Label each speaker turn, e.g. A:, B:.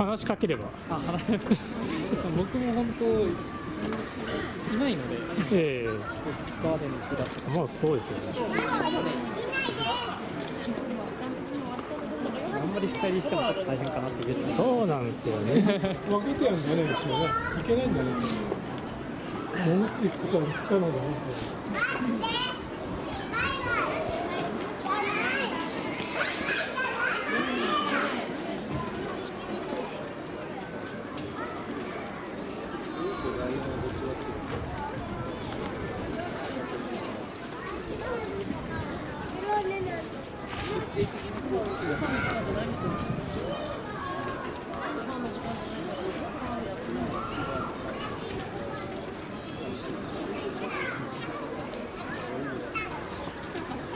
A: 話しかければ。
B: 僕も本当いないので、
A: ええ
B: そうですガーデンの知らとか
A: まあそうですよね。
B: あんまり深入りしてもちょっと大変かなって言って
A: そうなんですよね。
C: 分けてやるんじゃないですよね。いけないんだね。持っていくことは言ったので、
D: そう